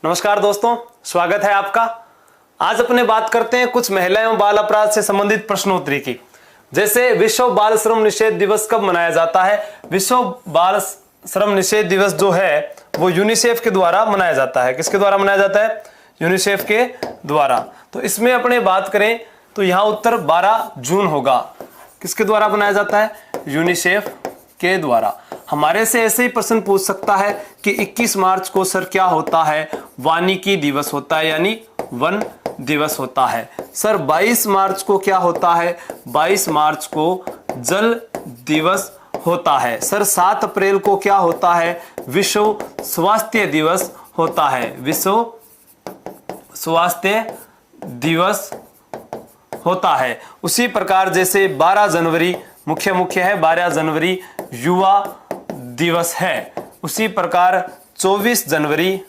नमस्कार दोस्तों, स्वागत है आपका। आज अपने बात करते हैं कुछ महिला एवं बाल अपराध से संबंधित प्रश्नोत्तरी की। जैसे विश्व बाल श्रम निषेध दिवस कब मनाया जाता है? विश्व बाल श्रम निषेध दिवस जो है वो यूनिसेफ के द्वारा मनाया जाता है। किसके द्वारा मनाया जाता है? यूनिसेफ के द्वारा। तो इसमें अपने बात करें तो यहाँ उत्तर 12 जून होगा। किसके द्वारा बनाया जाता है? यूनिसेफ के द्वारा। हमारे से ऐसे ही प्रश्न पूछ सकता है कि 21 मार्च को सर क्या होता है? वानिकी दिवस होता है, यानी वन दिवस होता है। सर 22 मार्च को क्या होता है? 22 मार्च को जल दिवस होता है। सर 7 अप्रैल को क्या होता है? विश्व स्वास्थ्य दिवस होता है। विश्व स्वास्थ्य दिवस होता है। उसी प्रकार जैसे 12 जनवरी मुख्य है, 12 जनवरी युवा दिवस है। उसी प्रकार 24 जनवरी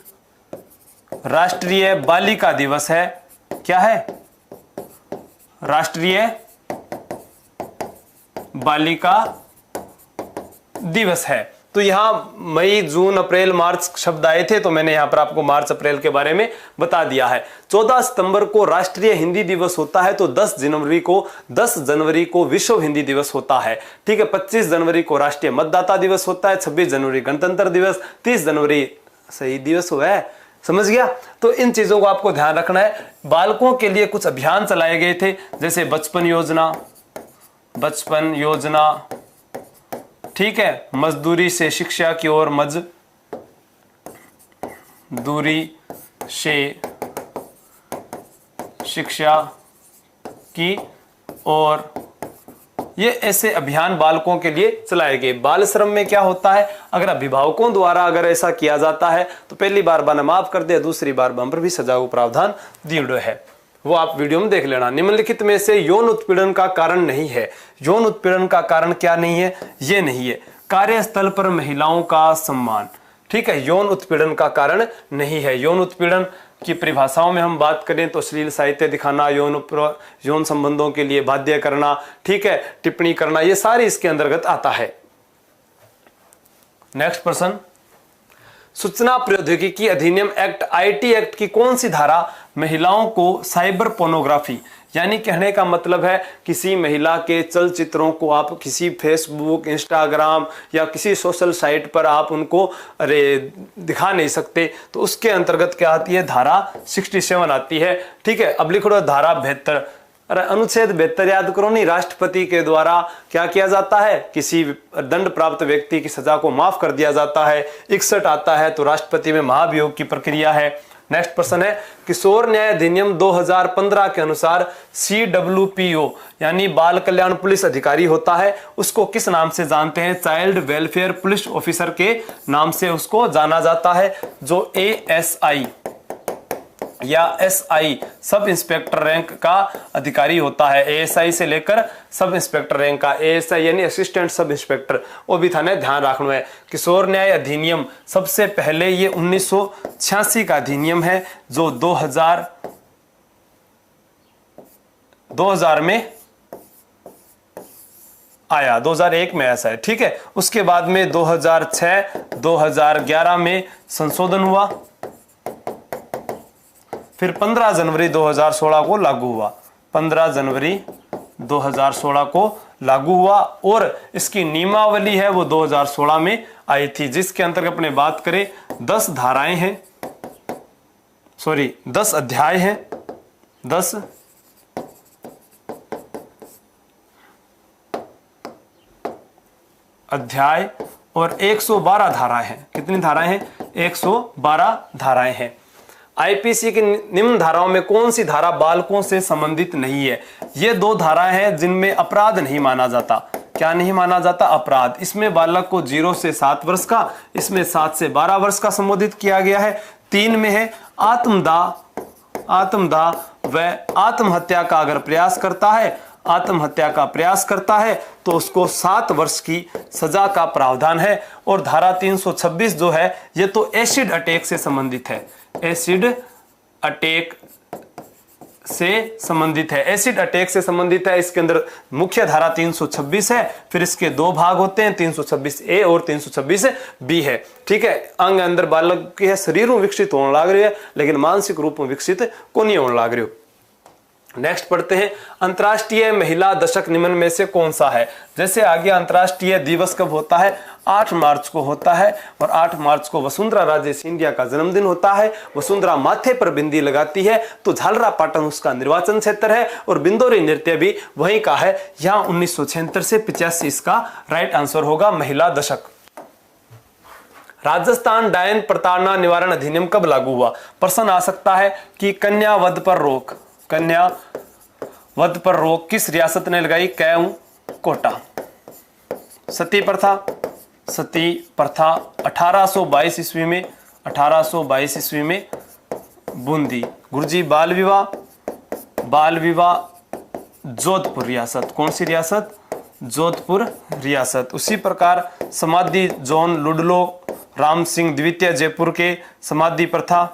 राष्ट्रीय बालिका दिवस है। क्या है? राष्ट्रीय बालिका दिवस है। तो यहां मई, जून, अप्रैल, मार्च शब्द आए थे, तो मैंने यहां पर आपको मार्च अप्रैल के बारे में बता दिया है। 14 सितंबर को राष्ट्रीय हिंदी दिवस होता है, तो 10 जनवरी को विश्व हिंदी दिवस होता है। ठीक है। 25 जनवरी को राष्ट्रीय मतदाता दिवस होता है। 26 जनवरी गणतंत्र दिवस, 30 जनवरी शहीद दिवस हुआ है। समझ गया? तो इन चीजों को आपको ध्यान रखना है। बालकों के लिए कुछ अभियान चलाए गए थे, जैसे बचपन योजना, ठीक है, मजदूरी से शिक्षा की ओर, मजदूरी से शिक्षा की ओर, ये ऐसे अभियान बालकों के लिए चलाए गए। बाल श्रम में क्या होता है? अगर अभिभावकों द्वारा अगर ऐसा किया जाता है तो पहली बार बना माफ कर दे, दूसरी बार बम पर भी सजा को प्रावधान दिया है, वो आप वीडियो में देख लेना। निम्नलिखित में से यौन उत्पीड़न का कारण नहीं है। यौन उत्पीड़न का कारण क्या नहीं है? ये नहीं है। कार्यस्थल पर महिलाओं का सम्मान। ठीक है, यौन उत्पीड़न का कारण नहीं है। यौन उत्पीड़न की परिभाषाओं में हम बात करें तो अश्लील साहित्य दिखाना, यौन संबंधों के लिए बाध्य करना, ठीक है, टिप्पणी करना, ये सारी इसके अंतर्गत आता है। नेक्स्ट प्रश्न, सूचना प्रौद्योगिकी अधिनियम एक्ट आईटी एक्ट की कौन सी धारा महिलाओं को साइबर पोर्नोग्राफी, यानी कहने का मतलब है किसी महिला के चलचित्रों को आप किसी फेसबुक, इंस्टाग्राम या किसी सोशल साइट पर आप उनको दिखा नहीं सकते, तो उसके अंतर्गत क्या आती है? धारा 67 आती है। ठीक है। अब लिख लो धारा 72। अरे अनुच्छेद 72 याद करो नहीं। राष्ट्रपति के द्वारा क्या किया जाता है? किसी दंड प्राप्त व्यक्ति की सजा को माफ कर दिया जाता है। 61 आता है तो राष्ट्रपति में महाभियोग की प्रक्रिया है। नेक्स्ट प्रश्न है, किशोर न्याय अधिनियम 2015 के अनुसार CWPO यानी बाल कल्याण पुलिस अधिकारी होता है, उसको किस नाम से जानते हैं? चाइल्ड वेलफेयर पुलिस ऑफिसर के नाम से उसको जाना जाता है। जो ASI या SI सब इंस्पेक्टर रैंक का अधिकारी होता है। ASI से लेकर सब इंस्पेक्टर रैंक का, ASI यानी असिस्टेंट सब इंस्पेक्टर, वो भी थाने ध्यान रखना है। किशोर न्याय अधिनियम सबसे पहले ये 1986 का अधिनियम है, जो 2000 में आया, 2001 में ऐसा है। ठीक है। उसके बाद में 2006, 2011 में संशोधन हुआ, फिर 15 जनवरी 2016 को लागू हुआ। 15 जनवरी 2016 को लागू हुआ और इसकी नियमावली है वो 2016 में आई थी, जिसके अंतर्गत अपने बात करें 10 धाराएं हैं, 10 अध्याय हैं, 10 अध्याय और 112 धाराएं हैं। कितनी धाराएं हैं? 112 धाराएं हैं। आईपीसी की निम्न धाराओं में कौन सी धारा बालकों से संबंधित नहीं है? ये 2 धाराएं हैं जिनमें अपराध नहीं माना जाता। क्या नहीं माना जाता? अपराध। इसमें बालक को 0 से 7 वर्ष का, इसमें 7 से 12 वर्ष का संबोधित किया गया है। 3 में है आत्मदाह व आत्महत्या का अगर प्रयास करता है, आत्महत्या का प्रयास करता है तो उसको 7 वर्ष की सजा का प्रावधान है। और धारा 326 जो है ये तो एसिड अटैक से संबंधित है। एसिड अटैक से संबंधित है, एसिड अटैक से संबंधित है। इसके अंदर मुख्य धारा 326 है, फिर इसके दो भाग होते हैं, 326A और 326B है। ठीक है, अंग अंदर बालक के शरीर में विकसित होने लग रही है, लेकिन मानसिक रूप में विकसित को नहीं होने लग रही हो। नेक्स्ट पढ़ते हैं, अंतर्राष्ट्रीय महिला दशक निम्न में से कौन सा है। जैसे आगे अंतर्राष्ट्रीय दिवस कब होता है, 8 मार्च को होता है, और 8 मार्च को वसुंधरा राजे सिंधिया का जन्मदिन होता है। वसुंधरा माथे पर बिंदी लगाती है, तो झालरा पाटन उसका निर्वाचन क्षेत्र है, और बिंदोरी नृत्य भी वहीं का है। यहाँ 1976 से 85 इसका राइट आंसर होगा महिला दशक। राजस्थान डायन प्रताड़ना निवारण अधिनियम कब लागू हुआ। प्रश्न आ सकता है कि कन्या वध पर रोक, कन्या वध पर रोक किस रियासत ने लगाई, कैऊ कोटा। सती प्रथा, सती प्रथा 1822 ईस्वी में, 1822 ईस्वी में बूंदी। गुरुजी बाल विवाह, बाल विवाह जोधपुर रियासत, कौन सी रियासत, जोधपुर रियासत। उसी प्रकार समाधि जॉन लुडलो राम सिंह द्वितीय जयपुर के समाधि प्रथा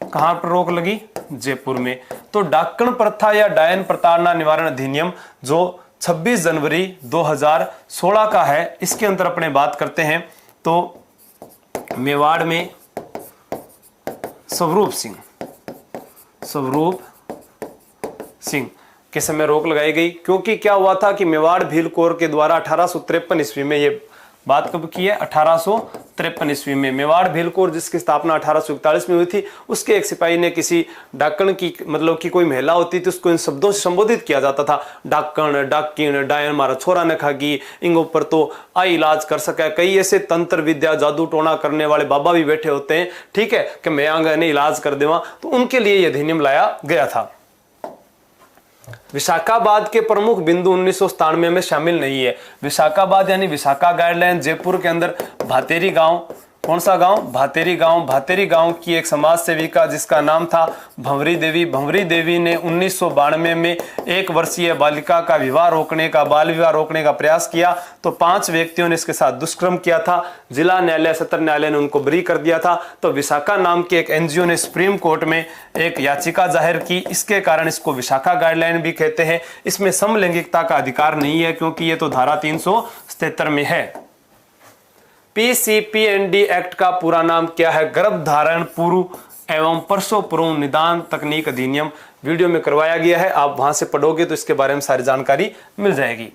कहां पर रोक लगी, जयपुर में। तो डाकण प्रथा या डायन प्रताड़ना निवारण अधिनियम जो 26 जनवरी 2016 का है, इसके अंदर अपने बात करते हैं तो मेवाड़ में स्वरूप सिंह के समय रोक लगाई गई, क्योंकि क्या हुआ था कि मेवाड़ भील कौर के द्वारा 1853 ईस्वी में, ये बात कब की है, 1853 ईस्वी में मेवाड़ भील कौर जिसकी स्थापना 1841 में हुई थी, उसके एक सिपाही ने किसी डाकण की, मतलब कि कोई महिला होती थी, उसको इन शब्दों से संबोधित किया जाता था, डाकण, डाकिन, डायन, मारा छोरा ने खागी, इन ऊपर तो आ इलाज कर सके। कई ऐसे तंत्र विद्या जादू टोना करने वाले बाबा भी बैठे होते हैं, ठीक है, कि मैं आंगे इलाज कर देवा, तो उनके लिए यह अधिनियम लाया गया था। विशाखाबाद के प्रमुख बिंदु 1997 में शामिल नहीं है। विशाखाबाद यानी विशाखा गाइडलाइन, जयपुर के अंदर भातेरी गांव, कौन सा गांव, भातेरी गांव। भातेरी गांव की एक समाज सेविका जिसका नाम था भंवरी देवी। भंवरी देवी ने 1992 में 1 वर्षीय बालिका का विवाह रोकने का, बाल विवाह रोकने का प्रयास किया, तो 5 व्यक्तियों ने इसके साथ दुष्कर्म किया था। जिला न्यायालय, सत्र न्यायालय ने उनको बरी कर दिया था। तो विशाखा नाम के एक एनजीओ ने सुप्रीम कोर्ट में एक याचिका जाहिर की, इसके कारण इसको विशाखा गाइडलाइन भी कहते हैं। इसमें समलैंगिकता का अधिकार नहीं है, क्योंकि ये तो धारा 377 में है। PCPND एक्ट का पूरा नाम क्या है, गर्भधारण पूर्व एवं प्रसव पूर्व निदान तकनीक अधिनियम। वीडियो में करवाया गया है, आप वहां से पढ़ोगे तो इसके बारे में सारी जानकारी मिल जाएगी।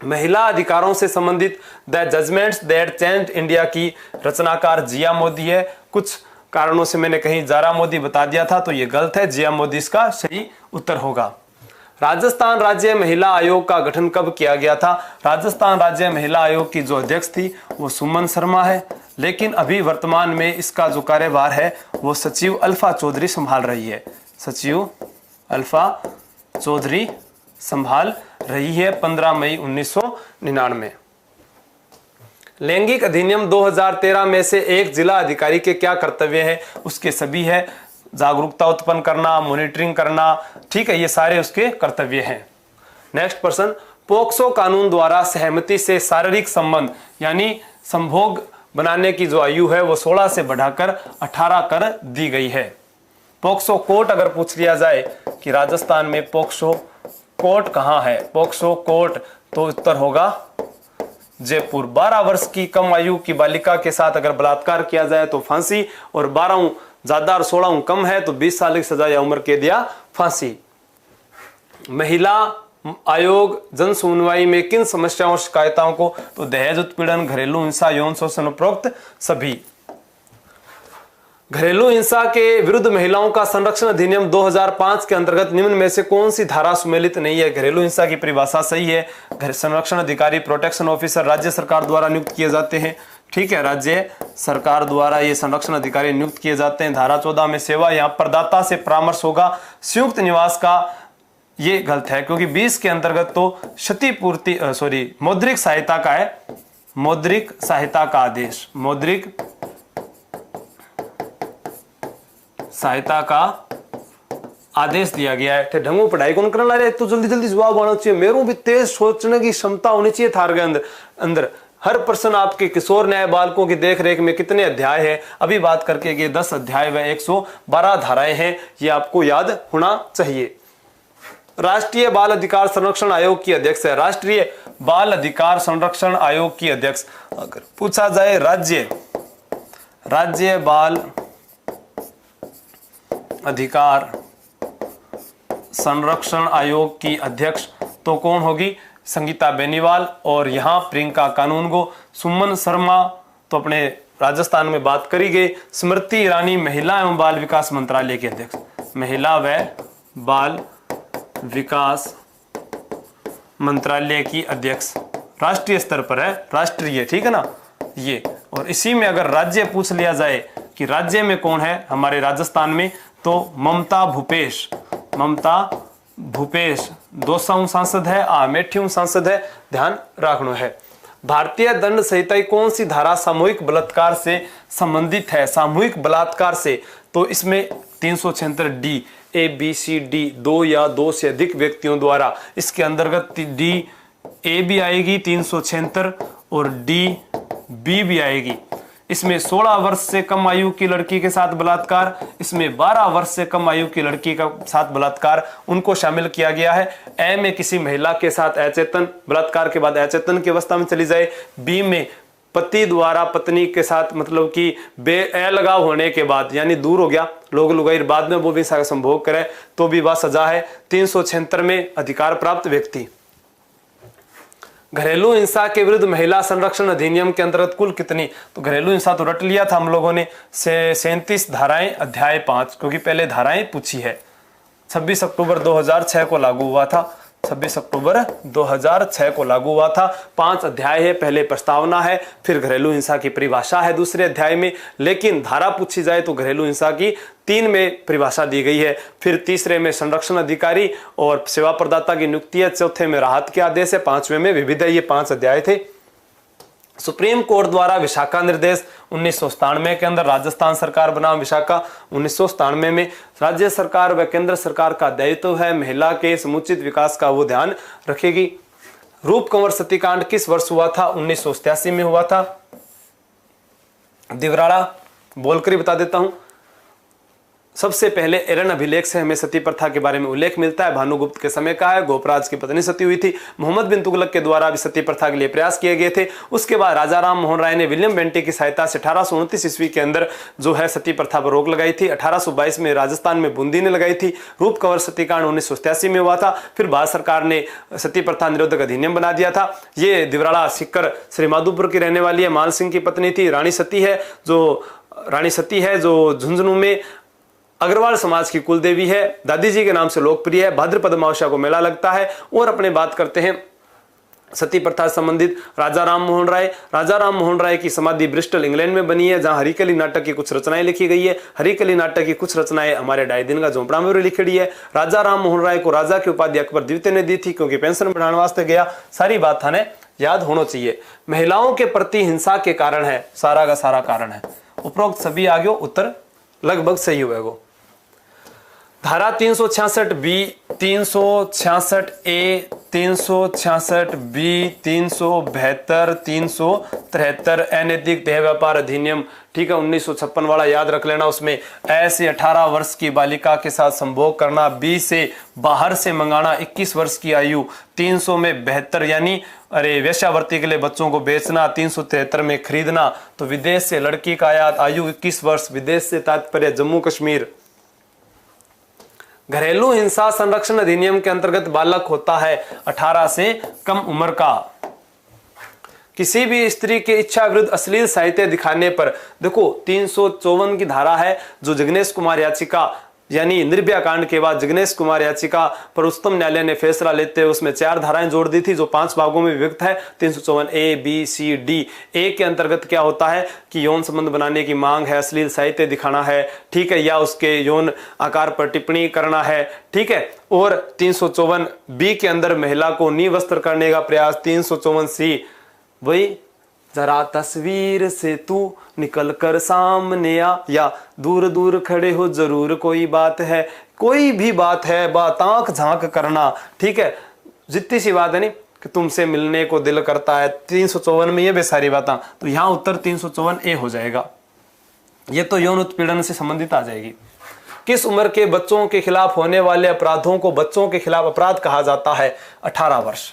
महिला अधिकारों से संबंधित the judgements that changed India की रचनाकार जिया मोदी है। कुछ कारणों से मैंने कहीं जारा मोदी बता दिया था, तो यह गलत है, जिया मोदी इसका सही उत्तर होगा। राजस्थान राज्य महिला आयोग का गठन कब किया गया था। राजस्थान राज्य महिला आयोग की जो अध्यक्ष थी वो सुमन शर्मा है, लेकिन अभी वर्तमान में इसका जो कार्यभार है वो सचिव अल्फा चौधरी संभाल रही है। सचिव अल्फा चौधरी संभाल रही है 15 मई 1999। लैंगिक अधिनियम 2013 में से एक जिला अधिकारी के क्या कर्तव्य है, उसके सभी है, जागरूकता उत्पन्न करना, मॉनिटरिंग करना, ठीक है, ये सारे उसके कर्तव्य हैं। नेक्स्ट प्रश्न, पोक्सो कानून द्वारा सहमति से शारीरिक संबंध यानी संभोग बनाने की जो आयु है वो 16 से बढ़ाकर 18 कर दी गई है। पोक्सो कोर्ट अगर पूछ लिया जाए कि राजस्थान में पोक्सो कोर्ट कहां है, पोक्सो कोर्ट, तो उत्तर होगा जयपुर। 12 वर्ष की कम आयु की बालिका के साथ अगर बलात्कार किया जाए तो फांसी, और 12 ज्यादा और 16 कम है तो 20 साल की सजा या उम्र कैद या फांसी। महिला आयोग जन सुनवाई में किन समस्याओं और शिकायतों को, तो दहेज उत्पीड़न, घरेलू हिंसा, यौन शोषण उपरोक्त सभी। घरेलू हिंसा के विरुद्ध महिलाओं का संरक्षण अधिनियम 2005 के अंतर्गत निम्न में से कौन सी धारा सम्मिलित नहीं है। घरेलू हिंसा की परिभाषा सही है, घर संरक्षण अधिकारी, प्रोटेक्शन ऑफिसर राज्य सरकार द्वारा नियुक्त किए जाते हैं, ठीक है, राज्य सरकार द्वारा ये संरक्षण अधिकारी नियुक्त किए जाते हैं। धारा 14 में सेवा, यहाँ प्रदाता से परामर्श होगा। संयुक्त निवास का ये गलत है, क्योंकि 20 के अंतर्गत तो क्षतिपूर्ति मौद्रिक सहायता का है, मौद्रिक सहायता का आदेश, मौद्रिक सहायता का आदेश दिया गया है। ढंगू पढ़ाई कौन करने ला रहे, तो जल्दी जल्दी जवाब आना चाहिए। मेरे भी तेज सोचने की क्षमता होनी चाहिए थार के अंदर। हर प्रश्न आपके किशोर न्याय बालकों की देखरेख में कितने अध्याय हैं अभी बात करके ये 10 अध्याय व 112 धाराएं हैं, ये आपको याद होना चाहिए। राष्ट्रीय बाल अधिकार संरक्षण आयोग की अध्यक्ष है, राष्ट्रीय बाल अधिकार संरक्षण आयोग की अध्यक्ष। अगर पूछा जाए राज्य बाल अधिकार संरक्षण आयोग की अध्यक्ष तो कौन होगी? संगीता बेनीवाल। और यहां प्रियंका कानूनगो, सुमन शर्मा तो अपने राजस्थान में बात करी गई। स्मृति ईरानी महिला एवं बाल विकास मंत्रालय के अध्यक्ष, महिला व बाल विकास मंत्रालय की अध्यक्ष, राष्ट्रीय स्तर पर है, राष्ट्रीय, ठीक है ना ये। और इसी में अगर राज्य पूछ लिया जाए कि राज्य में कौन है हमारे राजस्थान में, तो ममता भूपेश 200 सांसद है, अमेठी सांसद है, ध्यान रखना है। भारतीय दंड संहिता की कौन सी धारा सामूहिक बलात्कार से संबंधित है? सामूहिक बलात्कार से तो इसमें 376 D, A B C D, 2 या 2 से अधिक व्यक्तियों द्वारा, इसके अंतर्गत डी ए भी आएगी 376 और डी बी भी आएगी। इसमें 16 वर्ष से कम आयु की लड़की के साथ बलात्कार, इसमें 12 वर्ष से कम आयु की लड़की का साथ बलात्कार उनको शामिल किया गया है। ए में किसी महिला के साथ अचेतन, बलात्कार के बाद अचेतन की अवस्था में चली जाए। बी में पति द्वारा पत्नी के साथ मतलब कि बेलगाव होने के बाद, यानी दूर हो गया लोग लुगाई, बाद में वो भी संभोग करे तो भी वह सजा है। 376 में अधिकार प्राप्त व्यक्ति। घरेलू हिंसा के विरुद्ध महिला संरक्षण अधिनियम के अंतर्गत कुल कितनी? तो घरेलू हिंसा तो रट लिया था हम लोगों ने, 37 धाराएं अध्याय 5, क्योंकि पहले धाराएं पूछी है। 26 अक्टूबर 2006 को लागू हुआ था, 26 अक्टूबर 2006 को लागू हुआ था। 5 अध्याय है, पहले प्रस्तावना है, फिर घरेलू हिंसा की परिभाषा है दूसरे अध्याय में। लेकिन धारा पूछी जाए तो घरेलू हिंसा की 3 में परिभाषा दी गई है, फिर तीसरे में संरक्षण अधिकारी और सेवा प्रदाता की नियुक्ति है, चौथे में राहत के आदेश है, 5वें में विविध है। ये 5 अध्याय थे। सुप्रीम कोर्ट द्वारा विशाखा निर्देश 1997 के अंदर राजस्थान सरकार बनाम विशाखा 1997 में राज्य सरकार व केंद्र सरकार का दायित्व है महिला के समुचित विकास का वो ध्यान रखेगी। रूप कंवर सतीकांड किस वर्ष हुआ था? 1987 में हुआ था। दिवराड़ा बोलकर ही बता देता हूं। सबसे पहले एरन अभिलेख से हमें सती प्रथा के बारे में उल्लेख मिलता है, भानुगुप्त के समय का है, गोपराज की पत्नी सती हुई थी। मोहम्मद बिन तुगलक के द्वारा भी सती प्रथा के लिए प्रयास किए गए थे। उसके बाद राजा राम मोहन राय ने विलियम बेंटी की सहायता से 1829 ईस्वी के अंदर जो है सती प्रथा पर रोक लगाई थी। 1822 में राजस्थान में बूंदी ने लगाई थी। रूप कंवर सतीकांड 1987 में हुआ था। फिर भारत सरकार ने सती प्रथा निरोधक अधिनियम बना दिया था। ये दिवराड़ा सिक्कर श्री माधोपुर की रहने वाली है, मान सिंह की पत्नी थी। रानी सती है जो झुंझुनू में अग्रवाल समाज की कुलदेवी है, दादी जी के नाम से लोकप्रिय है। भाद्रपद अमावस्या को मेला लगता है। और अपने बात करते हैं सती प्रथा से संबंधित राजा राम मोहन राय की समाधि ब्रिस्टल इंग्लैंड में बनी है, जहां हरिकली नाटक की कुछ रचनाएं लिखी गई है। हरिकली नाटक की कुछ रचनाएं हमारे ढाई दिन का झोंपड़ा में भी लिखी है। राजा राम मोहन राय को राजा की उपाधि अकबर द्वितीय ने दी थी, क्योंकि पेंशन बढ़ाने वास्ते गया। सारी बात हमें याद होना चाहिए। महिलाओं के प्रति हिंसा के कारण है, सारा का सारा कारण है। उपरोक्त सभी आगे उत्तर लगभग सही हुएगा। धारा 366 बी, 366 ए, 366 बी, 372, 373 अनैतिक देह व्यापार अधिनियम, ठीक है 1956 वाला याद रख लेना। उसमें ऐसे 18 वर्ष की बालिका के साथ संभोग करना, बी से बाहर से मंगाना, 21 वर्ष की आयु, 300 में 72 यानी वेश्यावृत्ति के लिए बच्चों को बेचना, 373 में खरीदना। तो विदेश से लड़की का आयात, आयु 21 वर्ष, विदेश से तात्पर्य जम्मू कश्मीर। घरेलू हिंसा संरक्षण अधिनियम के अंतर्गत बालक होता है 18 से कम उम्र का। किसी भी स्त्री के इच्छा विरुद्ध अश्लील साहित्य दिखाने पर, देखो 354 की धारा है जो जिग्नेश कुमार याचिका यानी निर्भया कांड के बाद जिग्नेश कुमार याचिका पर उच्चतम न्यायालय ने फैसला लेते हुए उसमें 4 धाराएं जोड़ दी थी जो 5 भागों में विभक्त है। 354 ए, बी, सी, डी। ए के अंतर्गत क्या होता है कि यौन संबंध बनाने की मांग है, अश्लील साहित्य दिखाना है, ठीक है, या उसके यौन आकार पर टिप्पणी करना है, ठीक है। और 354 बी के अंदर महिला को निवस्त्र करने का प्रयास। 354 सी, वही जरा तस्वीर से तू निकल कर सामने आ, या दूर दूर खड़े हो जरूर कोई बात है, कोई भी बात है, बात आंख झांक करना, ठीक है, जितनी सी बात है नहीं, कि तुमसे मिलने को दिल करता है। 354 में ये सारी बातें, तो यहाँ उत्तर 354 हो जाएगा। ये तो यौन उत्पीड़न से संबंधित आ जाएगी। किस उम्र के बच्चों के खिलाफ होने वाले अपराधों को बच्चों के खिलाफ अपराध कहा जाता है? 18 वर्ष।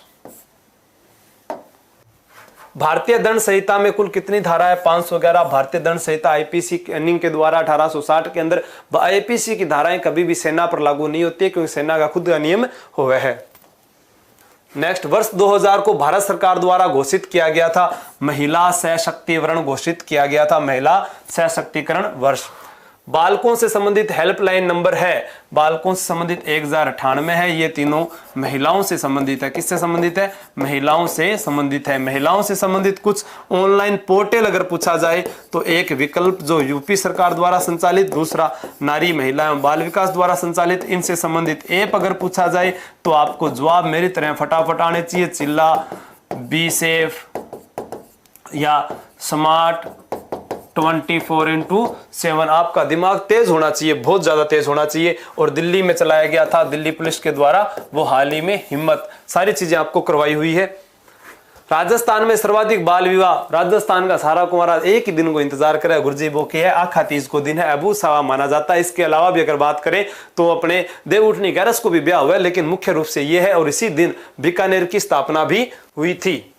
भारतीय दंड संहिता में कुल कितनी धारा है? 511। भारतीय दंड संहिता आईपीसी कैनिंग के द्वारा 1860 के अंदर। आईपीसी की धाराएं कभी भी सेना पर लागू नहीं होती क्योंकि सेना का खुद का नियम हुआ है। नेक्स्ट, वर्ष 2000 को भारत सरकार द्वारा घोषित किया गया था महिला सशक्तिकरण घोषित किया गया था, महिला सशक्तिकरण वर्ष। बालकों से संबंधित हेल्पलाइन नंबर है, बालकों से संबंधित 1098 है। ये तीनों महिलाओं से संबंधित है। किससे संबंधित है? महिलाओं से संबंधित है। महिलाओं से संबंधित कुछ ऑनलाइन पोर्टल अगर पूछा जाए तो एक विकल्प जो यूपी सरकार द्वारा संचालित, दूसरा नारी महिला एवं बाल विकास द्वारा संचालित। इनसे संबंधित ऐप अगर पूछा जाए तो आपको जवाब मेरी तरह फटाफट आने चाहिए। चिल्ला, बी सेफ या स्मार्ट 24x7। आपका दिमाग तेज होना चाहिए, बहुत ज्यादा तेज होना चाहिए। और दिल्ली में चलाया गया था दिल्ली पुलिस के द्वारा, वो हाल ही में हिम्मत, सारी चीजें आपको करवाई हुई है। राजस्थान में सर्वाधिक बाल विवाह, राजस्थान का सारा कुमारा एक ही दिन को इंतजार करे, गुरजी बोके है, आखा तीज को दिन है, अबू सवा माना जाता है। इसके अलावा भी अगर बात करें तो अपने देवउठनी ग्यारस को भी ब्याह हुआ है, लेकिन मुख्य रूप से यह है। और इसी दिन बीकानेर की स्थापना भी हुई थी।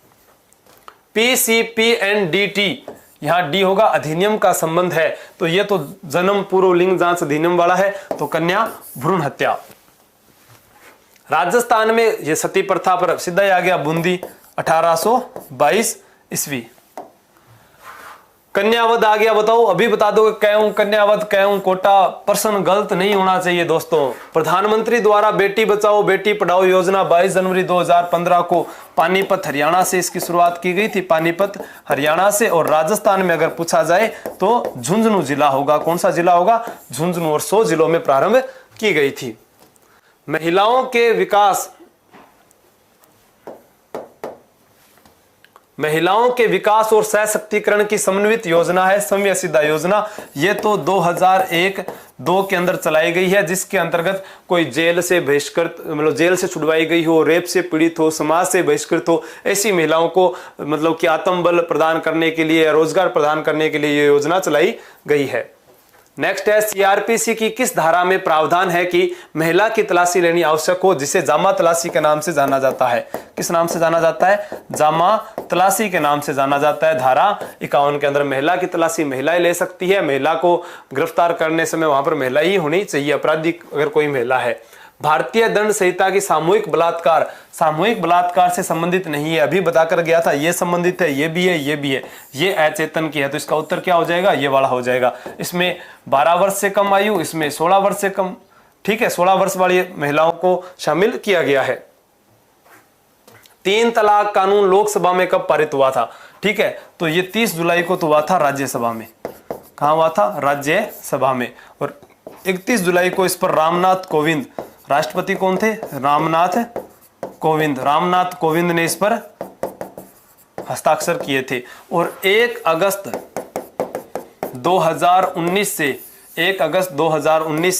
PCPNDT, यहां डी होगा अधिनियम का संबंध है, तो ये तो जन्म पूर्व लिंग जांच अधिनियम वाला है, तो कन्या भ्रूण हत्या। राजस्थान में ये सती प्रथा पर सीधा ही आ गया बूंदी 1822 ईस्वी। कन्यावध आ गया, बताओ अभी बता दो क्यों कन्यावध, क्यों कोटा? प्रश्न गलत नहीं होना चाहिए दोस्तों। प्रधानमंत्री द्वारा बेटी बचाओ बेटी पढ़ाओ योजना 22 जनवरी 2015 को पानीपत हरियाणा से इसकी शुरुआत की गई थी, पानीपत हरियाणा से। और राजस्थान में अगर पूछा जाए तो झुंझुनू जिला होगा। कौन सा जिला होगा? झुंझुनू। और 100 जिलों में प्रारंभ की गई थी। महिलाओं के विकास, महिलाओं के विकास और सशक्तिकरण की समन्वित योजना है समव्यसिदा योजना। ये तो 2001-2 के अंदर चलाई गई है, जिसके अंतर्गत कोई जेल से बहिष्कृत, मतलब जेल से छुड़वाई गई हो, रेप से पीड़ित हो, समाज से बहिष्कृत हो, ऐसी महिलाओं को मतलब कि आत्मबल प्रदान करने के लिए, रोजगार प्रदान करने के लिए ये योजना चलाई गई है। नेक्स्ट है, सीआरपीसी की किस धारा में प्रावधान है कि महिला की तलाशी लेनी आवश्यक हो, जिसे जामा तलाशी के नाम से जाना जाता है? किस नाम से जाना जाता है? जामा तलाशी के नाम से जाना जाता है। धारा 51 के अंदर महिला की तलाशी महिलाएं ले सकती है। महिला को गिरफ्तार करने समय वहां पर महिला ही होनी चाहिए, अपराधी अगर कोई महिला है। भारतीय दंड संहिता की सामूहिक बलात्कार से संबंधित नहीं है, अभी बताकर गया था। ये संबंधित है, ये भी है, ये भी है। ये अचेतन की है, तो इसका उत्तर क्या हो जाएगा? ये वाला हो जाएगा। इसमें 12 वर्ष से कम आयु, इसमें 16 वर्ष से कम, ठीक है, 16 वर्ष वाली महिलाओं को शामिल किया गया है। 3 तलाक कानून लोकसभा में कब पारित हुआ था? ठीक है, तो ये 30 जुलाई को तो हुआ था राज्यसभा में। कहां हुआ था? राज्यसभा में। और 31 जुलाई को इस पर रामनाथ कोविंद, राष्ट्रपति कौन थे? रामनाथ कोविंद ने इस पर हस्ताक्षर किए थे। और 1 अगस्त 2019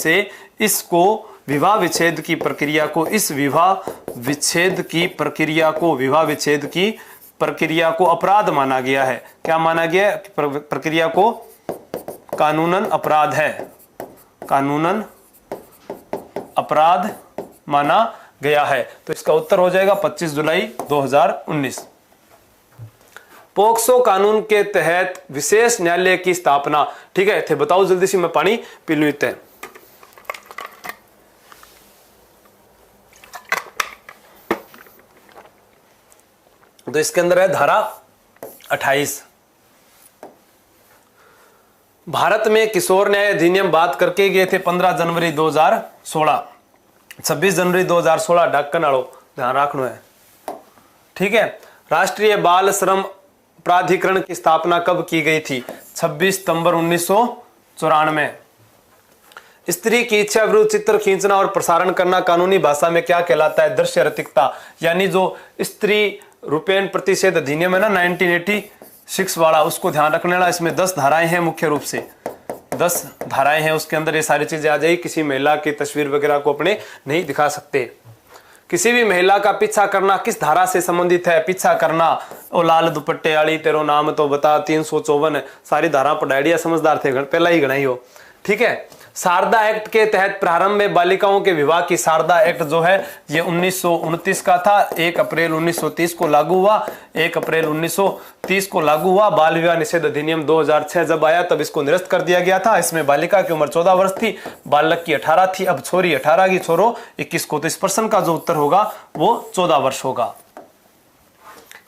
से इसको विवाह विच्छेद की प्रक्रिया को अपराध माना गया है। क्या माना गया? प्रक्रिया को कानूनन अपराध है, कानूनन अपराध माना गया है। तो इसका उत्तर हो जाएगा 25 जुलाई 2019। पोक्सो कानून के तहत विशेष न्यायालय की स्थापना, ठीक है, थे बताओ जल्दी से, मैं पानी पी लूं। तो इसके अंदर है धारा 28। भारत में किशोर न्याय अधिनियम बात करके गए थे 15 जनवरी 2016, 26 जनवरी 2016 ढक्कन आड़ो ध्यान रखना है, ठीक है। राष्ट्रीय बाल श्रम प्राधिकरण की स्थापना कब की गई थी? 26 सितंबर 1994। स्त्री की इच्छा विरुद्ध चित्र खींचना और प्रसारण करना कानूनी भाषा में क्या कहलाता है? दृश्य रतिकता, यानी जो स्त्री रूपेण प्रतिषेध अधिनियम है ना 1986 वाला, उसको ध्यान रखने वाला। इसमें 10 धाराएं हैं, मुख्य रूप से 10 धाराएं हैं, उसके अंदर ये सारी चीजें आ जाएगी। किसी महिला की तस्वीर वगैरह को अपने नहीं दिखा सकते। किसी भी महिला का पीछा करना किस धारा से संबंधित है? पीछा करना, ओ लाल दुपट्टे वाली तेरो नाम तो बता, 354 सारी धारा पढ़ाई, समझदार थे पहला ही गणाई हो। ठीक है, शारदा एक्ट के तहत प्रारंभ में बालिकाओं के विवाह की शारदा एक्ट जो है ये 1929 का था। 1 अप्रैल 1930 को लागू हुआ, 1 अप्रैल 1930 को लागू हुआ। बाल विवाह निषेध अधिनियम 2006 जब आया तब इसको निरस्त कर दिया गया था। इसमें बालिका की उम्र 14 वर्ष थी, बालक की 18 थी। अब छोरी 18 की, छोरो 21 को। तो इस प्रश्न का जो उत्तर होगा वो 14 वर्ष होगा।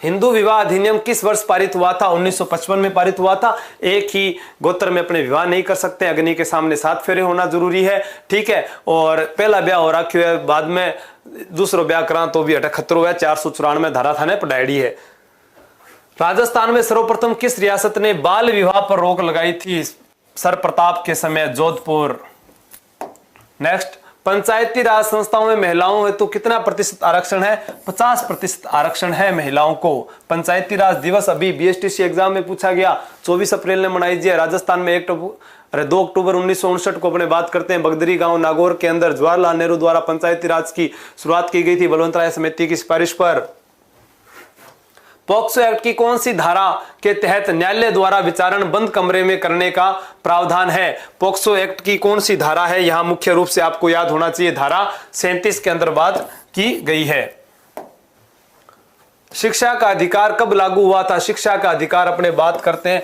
हिंदू विवाह अधिनियम किस वर्ष पारित हुआ था? 1955 में पारित हुआ था। एक ही गोत्र में अपने विवाह नहीं कर सकते, अग्नि के सामने 7 फेरे होना जरूरी है। ठीक है, और पहला ब्याह हो रखा है, बाद में दूसरो ब्याह करा तो भी अटक खतरो है। 494 धारा थाने पढ़ाई है। राजस्थान में सर्वप्रथम किस रियासत ने बाल विवाह पर रोक लगाई थी? सर प्रताप के समय जोधपुर। नेक्स्ट, पंचायती राज संस्थाओं में महिलाओं हेतु कितना प्रतिशत आरक्षण है? 50% आरक्षण है महिलाओं को। पंचायती राज दिवस अभी बीएसटीसी एग्जाम में पूछा गया, 24 अप्रैल ने मनाई जाए। राजस्थान में 2 अक्टूबर 1959 को अपने बात करते हैं। बगदरी गांव नागौर के अंदर जवाहरलाल नेहरू द्वारा पंचायती राज की शुरुआत की गई थी बलवंत राय समिति की सिफारिश पर। पॉक्सो एक्ट की कौन सी धारा के तहत न्यायालय द्वारा विचारण बंद कमरे में करने का प्रावधान है? पॉक्सो एक्ट की कौन सी धारा है? यहां मुख्य रूप से आपको याद होना चाहिए, धारा 37 के अंदर बात की गई है। शिक्षा का अधिकार कब लागू हुआ था? शिक्षा का अधिकार अपने बात करते हैं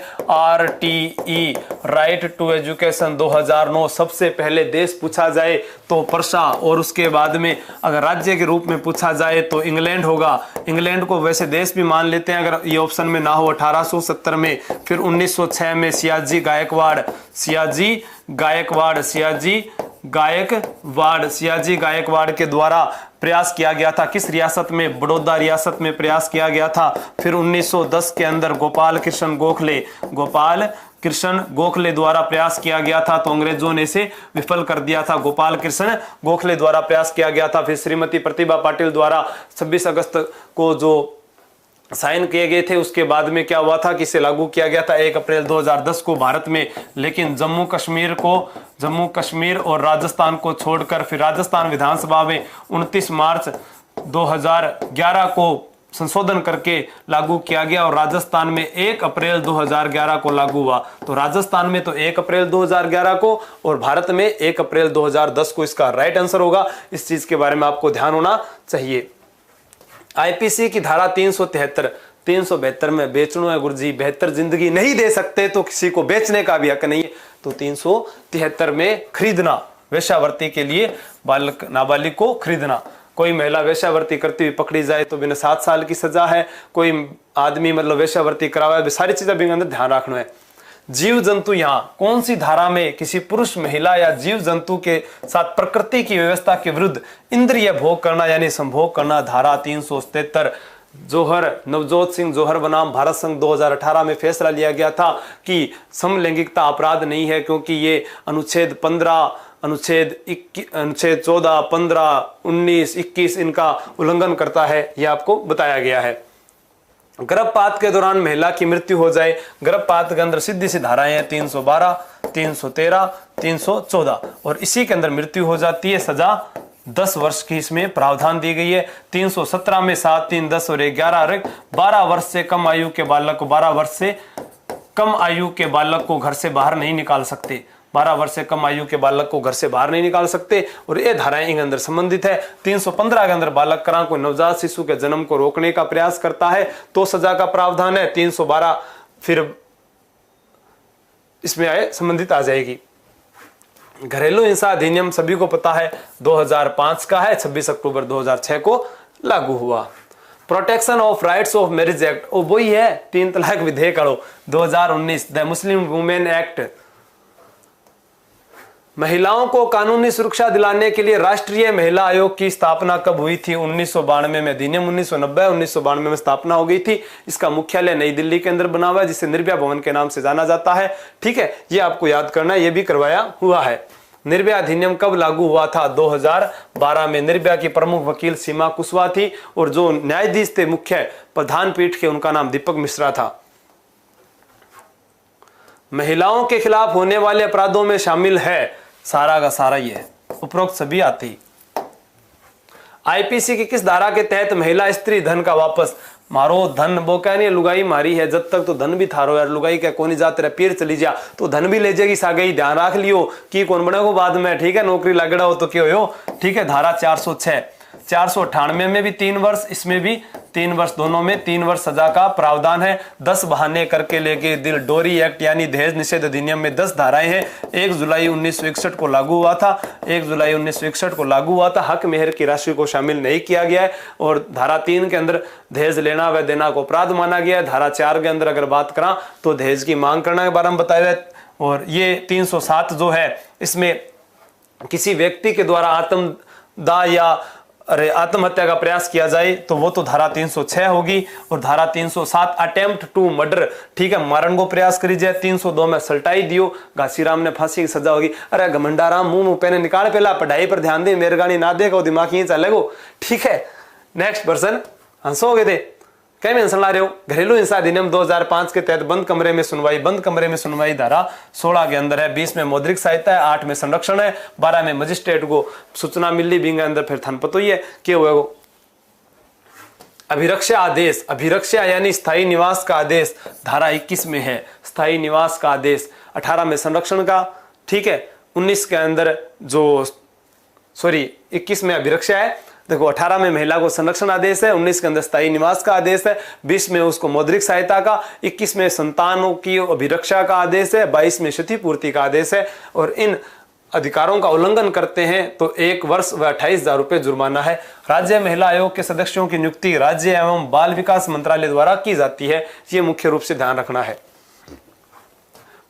RTE, राइट टू एजुकेशन, 2009। सबसे पहले देश पूछा जाए तो पर्सा, और उसके बाद में अगर राज्य के रूप में पूछा जाए तो इंग्लैंड होगा। इंग्लैंड को वैसे देश भी मान लेते हैं अगर ये ऑप्शन में ना हो। 1870 में, फिर 1906 में सियाजी गायकवाड़ के द्वारा प्रयास किया गया था। किस रियासत में? बड़ौदा रियासत में प्रयास किया गया था। फिर 1910 के अंदर गोपाल कृष्ण गोखले द्वारा प्रयास किया गया था, तो अंग्रेजों ने इसे विफल कर दिया था। गोपाल कृष्ण गोखले द्वारा प्रयास किया गया था। फिर श्रीमती प्रतिभा पाटिल द्वारा 26 अगस्त को जो साइन किए गए थे, उसके बाद में क्या हुआ था कि इसे लागू किया गया था 1 अप्रैल 2010 को भारत में। लेकिन जम्मू कश्मीर और राजस्थान को छोड़कर फिर राजस्थान विधानसभा में 29 मार्च 2011 को संशोधन करके लागू किया गया, और राजस्थान में 1 अप्रैल 2011 को लागू हुआ। तो राजस्थान में तो 1 अप्रैल 2011 को और भारत में 1 अप्रैल 2010 को इसका राइट आंसर होगा। इस चीज के बारे में आपको ध्यान होना चाहिए। आईपीसी की धारा 372 में बेचनो है गुरुजी, बेहतर जिंदगी नहीं दे सकते तो किसी को बेचने का भी हक नहीं है। तो 373 में खरीदना, वेश्यावृत्ति के लिए नाबालिग को खरीदना। कोई महिला वेश्यावृत्ति करती हुई पकड़ी जाए तो बिना 7 साल की सजा है। कोई आदमी मतलब वेश्यावृत्ति करावे, सारी चीजें भी अंदर ध्यान रखना है। जीव जंतु, यहाँ कौन सी धारा में किसी पुरुष, महिला या जीव जंतु के साथ प्रकृति की व्यवस्था के विरुद्ध इंद्रिय भोग करना यानी संभोग करना? धारा 377। नवजोत सिंह जौहर बनाम भारत संघ 2018 में फैसला लिया गया था कि समलैंगिकता अपराध नहीं है, क्योंकि ये अनुच्छेद 15, अनुच्छेद 14, 15, 19, 21 इनका उल्लंघन करता है, यह आपको बताया गया है। गर्भपात के दौरान महिला की मृत्यु हो जाए, गर्भपात के अंदर सीधी सी धाराएं हैं 312, 313, 314, और इसी के अंदर मृत्यु हो जाती है, सजा 10 वर्ष की इसमें प्रावधान दी गई है। 317 में 7, 3, 10 और 11 12 वर्ष से कम आयु के बालक को 12 वर्ष से कम आयु के बालक को घर से बाहर नहीं निकाल सकते। 12 वर्ष से कम आयु के बालक को घर से बाहर नहीं निकाल सकते, और ये धाराएं इनके अंदर संबंधित है। 315 के अंदर बालक करां कोई नवजात शिशु के जन्म को रोकने का प्रयास करता है तो सजा का प्रावधान है। 312 फिर इसमें आए संबंधित आ जाएगी। घरेलू हिंसा अधिनियम सभी को पता है 2005 का है, 26 अक्टूबर 2006 को लागू हुआ। Protection of rights of marriage act, वही है 3 तलाक विधेयक 2019। द मुस्लिम वुमेन एक्ट, महिलाओं को कानूनी सुरक्षा दिलाने के लिए राष्ट्रीय महिला आयोग की स्थापना कब हुई थी? 1992 में। अधिनियम 1992 में स्थापना हो गई थी। इसका मुख्यालय नई दिल्ली के अंदर बना हुआ है, जिसे निर्भया भवन के नाम से जाना जाता है। ठीक है, ये आपको याद करना है, ये भी करवाया हुआ है। निर्भया अधिनियम कब लागू हुआ था? 2012 में। निर्भया की प्रमुख वकील सीमा कुशवाहा थी, और जो न्यायाधीश थे मुख्य प्रधान पीठ के, उनका नाम दीपक मिश्रा था। महिलाओं के खिलाफ होने वाले अपराधों में शामिल है, सारा का सारा ये उपरोक्त सभी आती। आईपीसी की किस धारा के तहत महिला स्त्री धन का वापस? मारो धन वो कह नहीं लुगाई मारी है जब तक तो धन भी थारो यार, लुगाई क्या कोनी जा तेरा पीर चली जा तो धन भी ले जाएगी सागई, ध्यान रख लियो कि कौन बनेगो बाद में, ठीक है, नौकरी लगड़ा हो तो क्यों हो, ठीक है। धारा 406, 498 में भी 3 वर्ष, इसमें भी 3 वर्ष, दोनों में 3 वर्ष सजा का प्रावधान है। 10 बहाने करके लेके दिल डोरी एक्ट यानी दहेज निषेध अधिनियम में 10 धाराएं हैं। 1 जुलाई 1961 को लागू हुआ था, 1 जुलाई 1961 को लागू हुआ था। हक मेहर की राशि को शामिल नहीं किया गया है और धारा 3 के अंदर दहेज लेना व देना को अपराध माना गया है। धारा 4 के अंदर अगर बात करा तो दहेज की मांग करने के बारे में बताया है। और ये 307 जो है इसमें किसी व्यक्ति के द्वारा आत्मदाह या आत्महत्या का प्रयास किया जाए तो वो तो धारा 306 होगी। और धारा 307 अटेम्प्ट टू मर्डर, ठीक है, मारन को प्रयास करी जाए। 302 में सल्टाई दियो, घासीराम ने फांसी की सजा होगी। अरे घमंडाराम मुंह पहने निकाल, पहला पढ़ाई पर ध्यान दे, मेरे गानी ना देगा दिमाग यहीं चलेगो, ठीक है। नेक्स्ट पर्सन हंसोगे थे क्या में हंसन ला रहे हो? घरेलू हिंसा अधिनियम 2005 के तहत बंद कमरे में सुनवाई, बंद कमरे में सुनवाई धारा 16 के अंदर है। 20 में मौद्रिक सहायता है, 8 में संरक्षण है, 12 में मजिस्ट्रेट को सूचना मिली भी अंदर फिर थन पतो ही है कि हुआ वो अभिरक्षा आदेश, अभिरक्षा यानी स्थायी निवास का आदेश धारा 21 में है, स्थायी निवास का आदेश। 18 में संरक्षण का, ठीक है। 19 के अंदर जो 21 में अभिरक्षा है, देखो 18 में महिला को संरक्षण आदेश है, 19 के अंदर स्थायी निवास का आदेश है, 20 में उसको मौद्रिक सहायता का, 21 में संतानों की अभिरक्षा का आदेश है, 22 में क्षतिपूर्ति का आदेश है। और इन अधिकारों का उल्लंघन करते हैं तो 1 वर्ष व 28,000 रुपए जुर्माना है। राज्य महिला आयोग के सदस्यों की नियुक्ति राज्य एवं बाल विकास मंत्रालय द्वारा की जाती है, ये मुख्य रूप से ध्यान रखना है।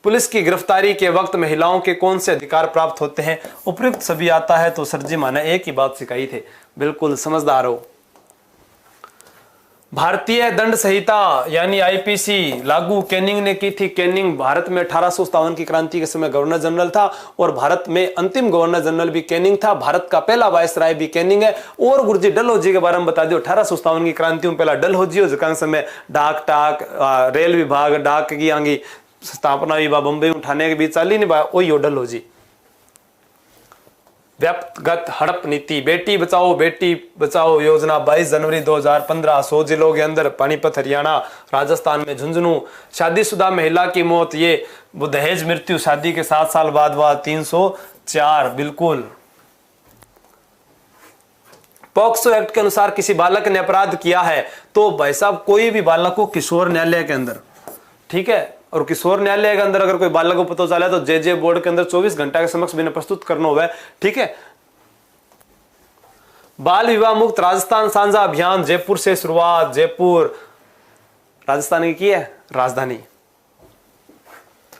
पुलिस की गिरफ्तारी के वक्त महिलाओं के कौन से अधिकार प्राप्त होते हैं? उपयुक्त सभी आता है तो सर जी माने एक ही बात सिखाई थे, बिल्कुल समझदार हो। भारतीय दंड संहिता यानी आईपीसी लागू कैनिंग ने की थी। कैनिंग भारत में 1857 की क्रांति के समय गवर्नर जनरल था और भारत में अंतिम गवर्नर जनरल भी कैनिंग था। भारत का पहला वायसराय भी कैनिंग है। और गुरुजी डलहौजी के बारे में बता दो, 1857 की क्रांति में पहला डलहौजी हो समय डाक टाक रेल विभाग डाक की आंगी स्थापना हुई, बम्बई उठाने के बीच चाली नहीं वही डलहौजी। व्यक्तिगत हड़प नीति, बेटी बचाओ योजना 22 जनवरी 2015 100 जिलों के अंदर, पानीपत हरियाणा, राजस्थान में झुंझुनू। शादीशुदा महिला की मौत, ये वो दहेज मृत्यु शादी के 7 साल बाद हुआ 304, बिल्कुल। पॉक्सो एक्ट के अनुसार किसी बालक ने अपराध किया है तो भाई साहब कोई भी बालक को किशोर न्यायालय के अंदर, ठीक है, और किशोर न्यायालय के अंदर अगर कोई बालक को पता चला तो जे बोर्ड के अंदर 24 घंटा के समक्ष बिना प्रस्तुत करना हुआ है, ठीक है। बाल विवाह मुक्त राजस्थान साझा अभियान जयपुर से शुरुआत, जयपुर राजस्थान की है राजधानी।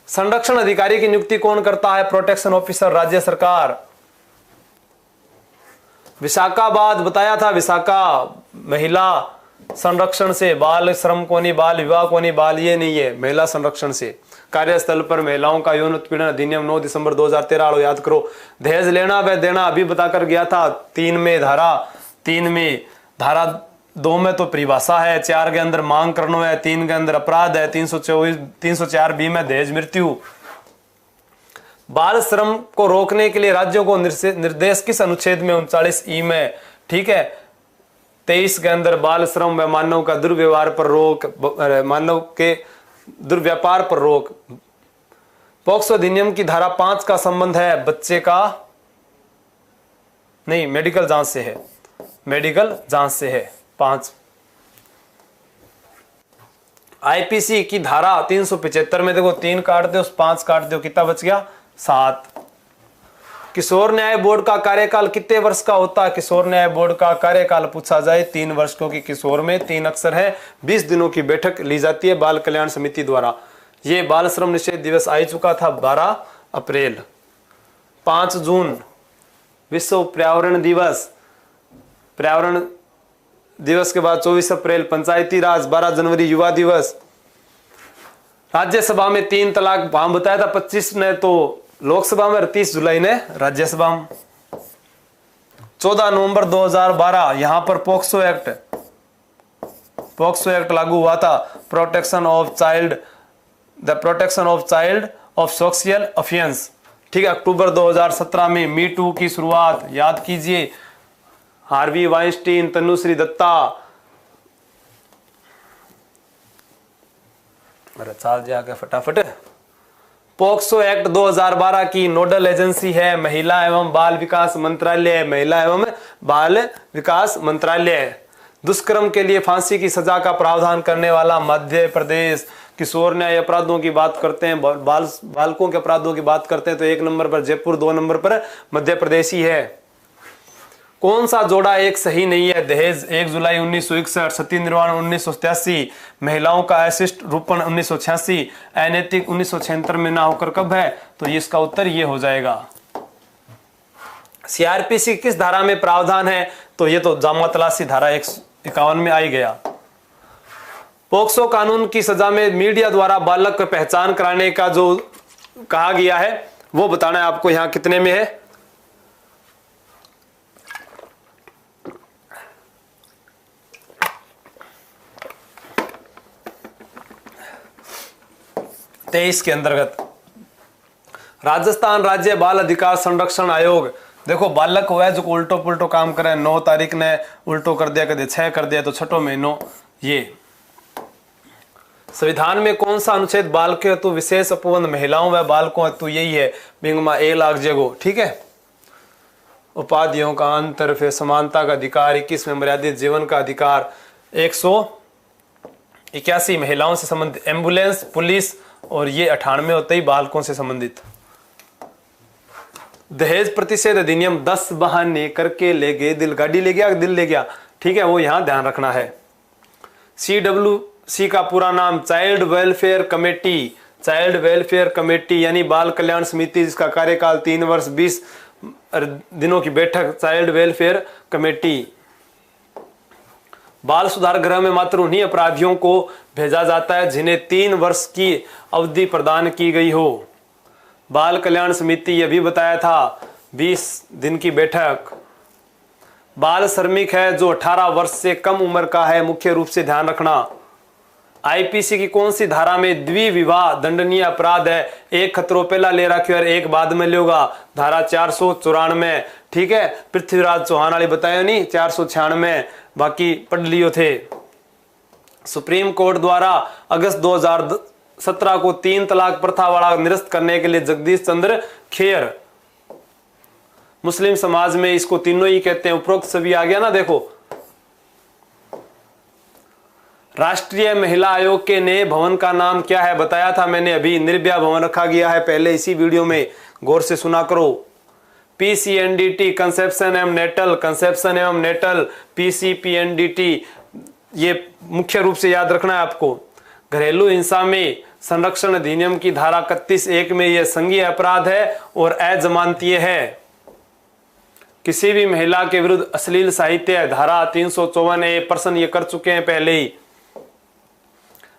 संरक्षण अधिकारी की नियुक्ति कौन करता है? प्रोटेक्शन ऑफिसर, राज्य सरकार। विशाखाबाद बताया था, विशाखा महिला संरक्षण से, बाल श्रम को नहीं, बाल विवाह को नहीं, बाल ये नहीं है, महिला संरक्षण से। कार्यस्थल पर महिलाओं का यौन उत्पीड़न अधिनियम 9 दिसंबर 2013 याद करो। दहेज लेना व देना अभी बताकर गया था, 3 में धारा 2 में तो परिभाषा है, 4 के अंदर मांग करना है, 3 के अंदर अपराध है, 304 बी में दहेज मृत्यु। बाल श्रम को रोकने के लिए राज्यों को निर्देश किस अनुच्छेद में? 39 ई में, ठीक है। 23 के अंदर बाल श्रम व मानव का दुर्व्यवहार पर रोक, मानव के दुर्व्यापार पर रोक। पॉक्सो अधिनियम की धारा 5 का संबंध है बच्चे का नहीं, मेडिकल जांच से है, मेडिकल जांच से है 5। आईपीसी की धारा 375 में देखो 3 काट दो, 5 काट दो, कितना बच गया? 7। किशोर न्याय बोर्ड का कार्यकाल कितने वर्ष का होता है? किशोर न्याय बोर्ड का कार्यकाल पूछा जाए 3 वर्ष, क्योंकि किशोर में 3 अक्षर है। 20 दिनों की बैठक ली जाती है बाल कल्याण समिति द्वारा। ये बाल श्रम निषेध दिवस आ चुका था 12 अप्रैल। 5 जून विश्व पर्यावरण दिवस, पर्यावरण दिवस के बाद 24 अप्रैल पंचायती राज, 12 जनवरी युवा दिवस। राज्यसभा में 3 तलाक हम बताया था 25 ने तो लोकसभा में, 30 जुलाई ने राज्यसभा में। 14 नवंबर 2012 यहां पर पॉक्सो एक्ट लागू हुआ था। Protection of child, the protection of child of social offence, ठीक है। अक्टूबर 2017 में मी टू की शुरुआत याद कीजिए। Harvey Weinstein, Tanushree Dutta. अरे चाल जाके फटाफट। पोक्सो एक्ट 2012 की नोडल एजेंसी है महिला एवं बाल विकास मंत्रालय, महिला एवं बाल विकास मंत्रालय। दुष्कर्म के लिए फांसी की सजा का प्रावधान करने वाला मध्य प्रदेश। किशोर न्याय अपराधों की बात करते हैं, बालकों के अपराधों की बात करते हैं तो 1 नंबर पर जयपुर, 2 नंबर पर मध्य प्रदेश ही है। कौन सा जोड़ा एक सही नहीं है? दहेज 1 जुलाई 1961, सती निर्वाण 1987, महिलाओं का अशिष्ट रूपण 1986, अनैतिक 1976 में ना होकर कब है? तो इसका उत्तर ये हो जाएगा। सीआरपीसी किस धारा में प्रावधान है? तो ये तो जामा तलाशी धारा 151 में आई गया। पोक्सो कानून की सजा में मीडिया द्वारा बालक को पहचान कराने का जो कहा गया है वो बताना है आपको। यहां कितने में है? तेईस के अंतर्गत। राजस्थान राज्य बाल अधिकार संरक्षण आयोग। देखो बालक हुआ है जो उल्टो पुल्टो काम करे, 9 तारीख ने उल्टो कर दिया, कदे 6 कर दिया तो 6ठो महीनों। ये संविधान में कौन सा अनुच्छेद बालक हेतु विशेष उपबंध महिलाओं व बालकों हेतु यही है? बिंगमा 1 लाख जगह। ठीक है। उपाधियों का अंतर, फिर समानता का अधिकार, 21 में मर्यादित जीवन का अधिकार, 181 महिलाओं से संबंधित, एम्बुलेंस, पुलिस, और ये 98 होते ही बालकों से संबंधित। दहेज प्रतिषेध अधिनियम 10 बहाने करके ले गए दिल। गाड़ी ले गया, दिल ले गया। ठीक है, वो यहां ध्यान रखना है। CWC का पूरा नाम child welfare committee. Child welfare committee यानी बाल कल्याण समिति, जिसका कार्यकाल 3 वर्ष 20 दिनों की बैठक, चाइल्ड वेलफेयर कमेटी। बाल सुधार गृह में मात्र उन्हीं अपराधियों को भेजा जाता है जिन्हें 3 वर्ष की अवधि प्रदान की गई हो। बाल कल्याण समिति यह भी बताया था, 20 दिन की बैठक। बाल श्रमिक है जो 18 वर्ष से कम उम्र का है, मुख्य रूप से ध्यान रखना। आईपीसी की कौन सी धारा में द्विविवाह दंडनीय अपराध है? एक खतरो पहला ले रखियो और एक बाद में लेगा, धारा 494। ठीक है, पृथ्वीराज चौहान वाली बताया नहीं, 496, बाकी पढ़ लियो थे। सुप्रीम कोर्ट द्वारा अगस्त 2017 को 3 तलाक प्रथा वाला निरस्त करने के लिए जगदीश चंद्र खेर। मुस्लिम समाज में इसको तीनों ही कहते हैं। उपरोक्त सभी आ गया ना। देखो, राष्ट्रीय महिला आयोग के नए भवन का नाम क्या है? बताया था मैंने अभी, निर्भया भवन रखा गया है पहले इसी वीडियो में, गौर से सुना करो। PCNDT कंसेप्शन एवं नेटल, कंसेप्शन एवं नेटल, PCPNDT, ये मुख्य रूप से याद रखना है आपको। घरेलू हिंसा में संरक्षण अधिनियम की धारा 31(1) में यह संज्ञेय अपराध है और अजमानतीय है। किसी भी महिला के विरुद्ध अश्लील साहित्य, धारा 354A, पर्सन ये कर चुके हैं पहले ही।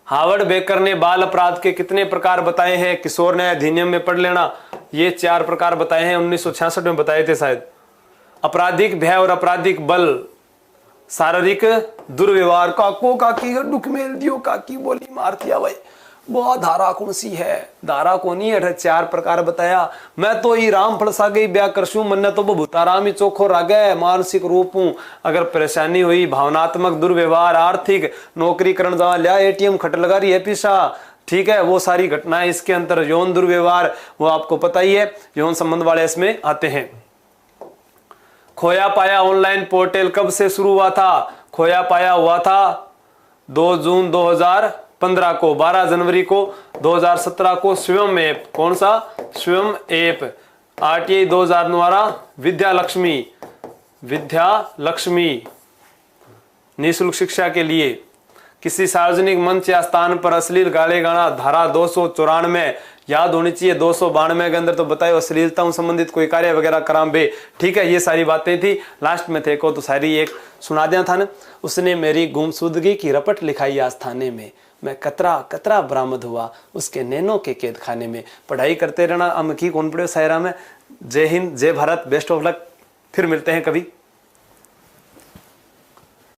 हार्वर्ड बेकर ने बाल अपराध के कितने प्रकार बताए हैं? किशोर न्याय अधिनियम में पढ़ लेना। ये 4 प्रकार बताए हैं, 1966 में बताए थे शायद। आपराधिक भय और आपराधिक बल, शारीरिक दुर्व्यवहार। काको काकी दुख मेल दियो, काकी बोली मारतिया भाई। वो धारा कौन सी है? धारा कौन है? 4 प्रकार बताया। मैं तो ही राम फलसा गई ब्याह करशू, मन तो वो भूताराम ही चोखो रागे। मानसिक रूप हूं, अगर परेशानी हुई, भावनात्मक दुर्व्यवहार, आर्थिक, नौकरी करण जवा लिया, ATM खट लगा रही है पीछा। ठीक है, वो सारी घटनाएं इसके अंतर। यौन दुर्व्यवहार वो आपको पता ही है, यौन संबंध वाले इसमें आते हैं। खोया पाया ऑनलाइन पोर्टल कब से शुरू हुआ था? खोया पाया हुआ था 2 जून 2015 को, 12 जनवरी को 2017 को स्वयं ऐप। कौन सा? स्वयं ऐप। RTI 2012 विद्या लक्ष्मी निःशुल्क शिक्षा के लिए। किसी सार्वजनिक मंच या स्थान पर अश्लील गाले गाना, धारा 294 याद होनी चाहिए। 292 के अंदर तो बताए अश्लीलता संबंधित कोई कार्य वगैरह कराम बे। ठीक है, ये सारी बातें थी। लास्ट में थे को तो सारी एक सुना दिया था ना। उसने मेरी गुमशुदगी की रपट लिखाई आस्थाने में, मैं कतरा कतरा बरामद हुआ उसके नैनों के कैद खाने में। पढ़ाई करते रहना। अम की कौन पड़े सायरा में। जय हिंद, जय भारत, बेस्ट ऑफ लक। फिर मिलते हैं कभी।